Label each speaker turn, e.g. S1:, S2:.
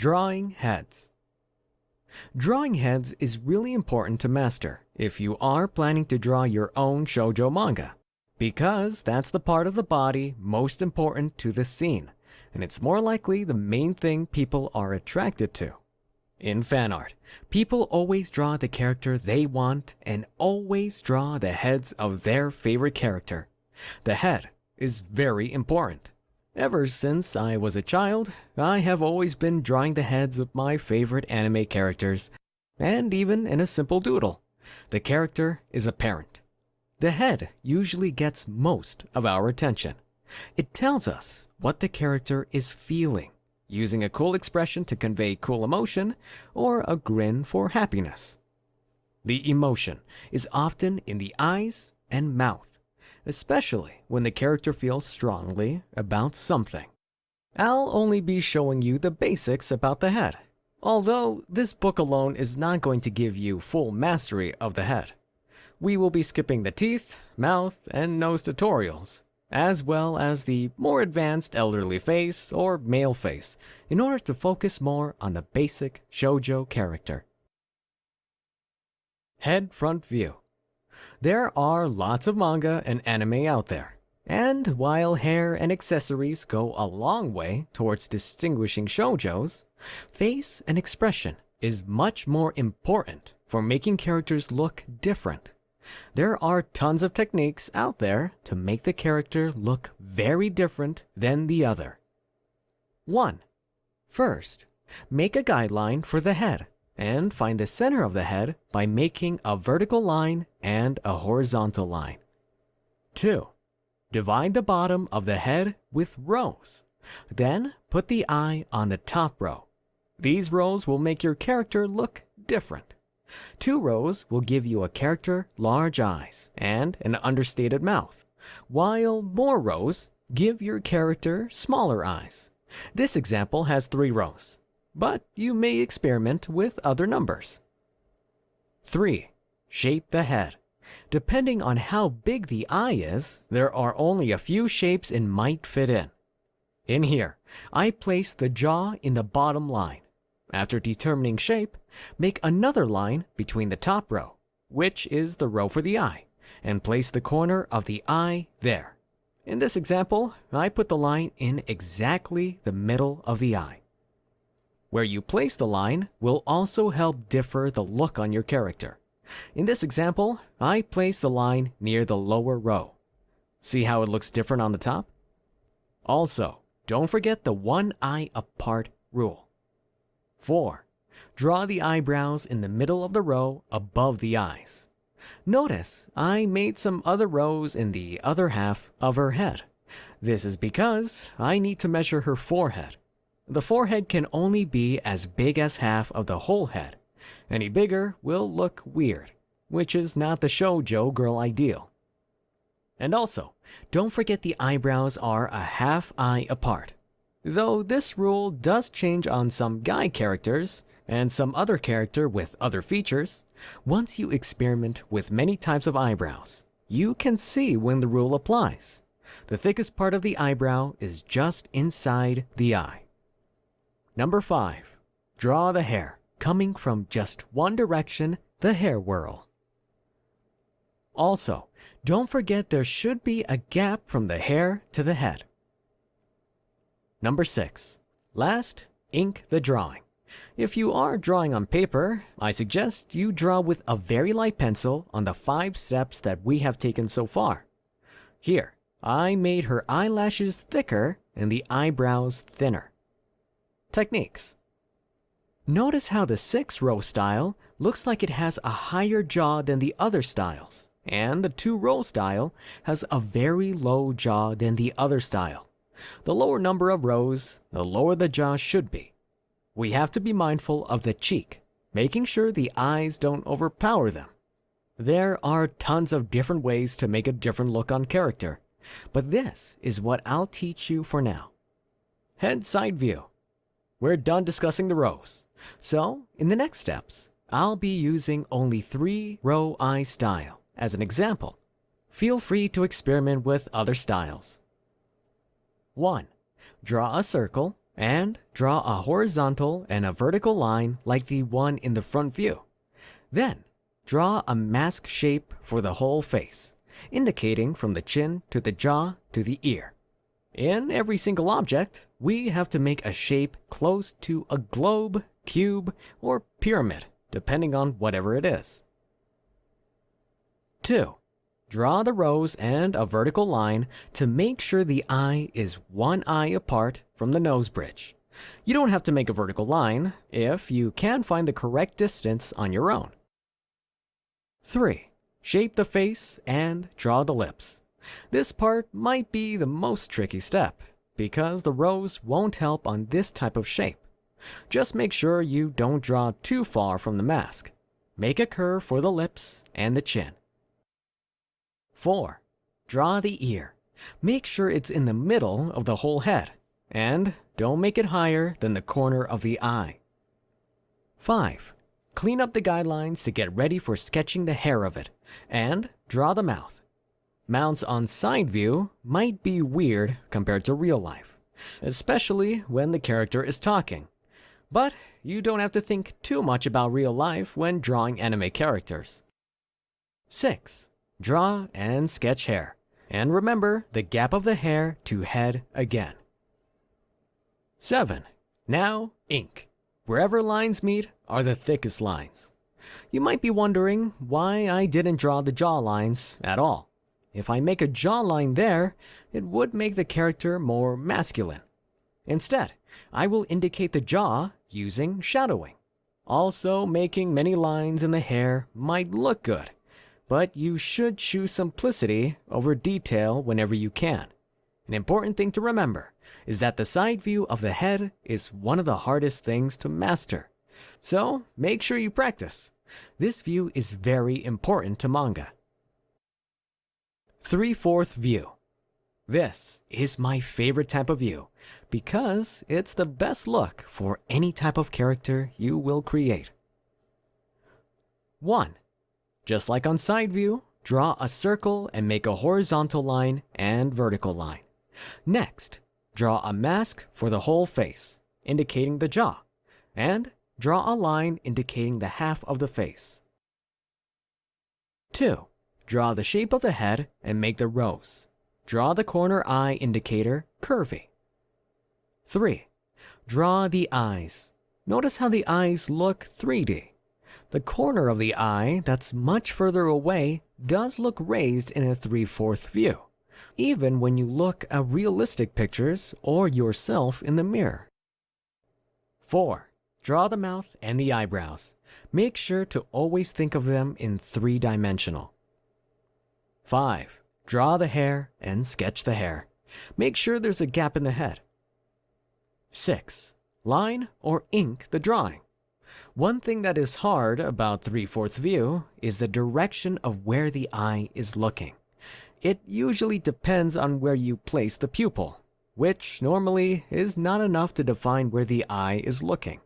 S1: Drawing heads. Drawing heads is really important to master if you are planning to draw your own shoujo manga, because that's the part of the body most important to the scene, and it's more likely the main thing people are attracted to. In fan art, people always draw the character they want and always draw the heads of their favorite character. The head is very important. Ever since I was a child, I have always been drawing the heads of my favorite anime characters, and even in a simple doodle, the character is apparent. The head usually gets most of our attention. It tells us what the character is feeling, using a cool expression to convey cool emotion or a grin for happiness. The emotion is often in the eyes and mouth, especially when the character feels strongly about something. I'll only be showing you the basics about the head, although this book alone is not going to give you full mastery of the head. We will be skipping the teeth, mouth, and nose tutorials, as well as the more advanced elderly face or male face, in order to focus more on the basic shoujo character. Head front view. There are lots of manga and anime out there, and while hair and accessories go a long way towards distinguishing shoujos, face and expression is much more important for making characters look different. There are tons of techniques out there to make the character look very different than the other. 1. First, make a guideline for the head, and find the center of the head by making a vertical line and a horizontal line. 2. Divide the bottom of the head with rows. Then put the eye on the top row. These rows will make your character look different. 2 rows will give you a character large eyes and an understated mouth, while more rows give your character smaller eyes. This example has 3 rows, but you may experiment with other numbers. 3. Shape the head. Depending on how big the eye is, there are only a few shapes it might fit in. In here, I place the jaw in the bottom line. After determining shape, make another line between the top row, which is the row for the eye, and place the corner of the eye there. In this example, I put the line in exactly the middle of the eye. Where you place the line will also help differ the look on your character. In this example, I place the line near the lower row. See how it looks different on the top? Also, don't forget the one eye apart rule. 4. Draw the eyebrows in the middle of the row above the eyes. Notice I made some other rows in the other half of her head. This is because I need to measure her forehead. The forehead can only be as big as half of the whole head. Any bigger will look weird, which is not the shoujo girl ideal. And also, don't forget the eyebrows are a half eye apart. Though this rule does change on some guy characters and some other character with other features, once you experiment with many types of eyebrows, you can see when the rule applies. The thickest part of the eyebrow is just inside the eye. Number 5. Draw the hair, coming from just one direction, the hair whirl. Also, don't forget there should be a gap from the hair to the head. Number 6. Last, ink the drawing. If you are drawing on paper, I suggest you draw with a very light pencil on the 5 steps that we have taken so far. Here, I made her eyelashes thicker and the eyebrows thinner. Techniques. Notice how the 6-row style looks like it has a higher jaw than the other styles, and the 2-row style has a very low jaw than the other style. The lower number of rows, the lower the jaw should be. We have to be mindful of the cheek, making sure the eyes don't overpower them. There are tons of different ways to make a different look on character, but this is what I'll teach you for now. Head side view. We're done discussing the rows, so in the next steps, I'll be using only 3-row eye style as an example. Feel free to experiment with other styles. 1. Draw a circle And draw a horizontal and a vertical line like the one in the front view. Then, draw a mask shape for the whole face, indicating from the chin to the jaw to the ear. In every single object, we have to make a shape close to a globe, cube, or pyramid, depending on whatever it is. 2. Draw the rows and a vertical line to make sure the eye is one eye apart from the nose bridge. You don't have to make a vertical line if you can find the correct distance on your own. 3. Shape the face and draw the lips. This part might be the most tricky step because the rows won't help on this type of shape. Just make sure you don't draw too far from the mask. Make a curve for the lips and the chin. 4. Draw the ear. Make sure it's in the middle of the whole head, and don't make it higher than the corner of the eye. 5. Clean up the guidelines to get ready for sketching the hair of it, and draw the mouth. Mouths on side view might be weird compared to real life, especially when the character is talking. But you don't have to think too much about real life when drawing anime characters. 6. Draw and sketch hair, and remember the gap of the hair to head again. 7. Now, ink. Wherever lines meet are the thickest lines. You might be wondering why I didn't draw the jaw lines at all. If I make a jawline there, it would make the character more masculine. Instead, I will indicate the jaw using shadowing. Also, making many lines in the hair might look good, but you should choose simplicity over detail whenever you can. An important thing to remember is that the side view of the head is one of the hardest things to master. So make sure you practice. This view is very important to manga. 3/4 view. This is my favorite type of view because it's the best look for any type of character you will create. 1. Just like on side view, draw a circle and make a horizontal line and vertical line. Next, draw a mask for the whole face, indicating the jaw, and draw a line indicating the half of the face. 2. Draw the shape of the head and make the rows. Draw the corner eye indicator curvy. 3. Draw the eyes. Notice how the eyes look 3D. The corner of the eye that's much further away does look raised in a 3/4 view, even when you look at realistic pictures or yourself in the mirror. 4. Draw the mouth and the eyebrows. Make sure to always think of them in 3-dimensional. 5. Draw the hair and sketch the hair. Make sure there's a gap in the head. 6. Line or ink the drawing. One thing that is hard about 3/4 view is the direction of where the eye is looking. It usually depends on where you place the pupil, which normally is not enough to define where the eye is looking.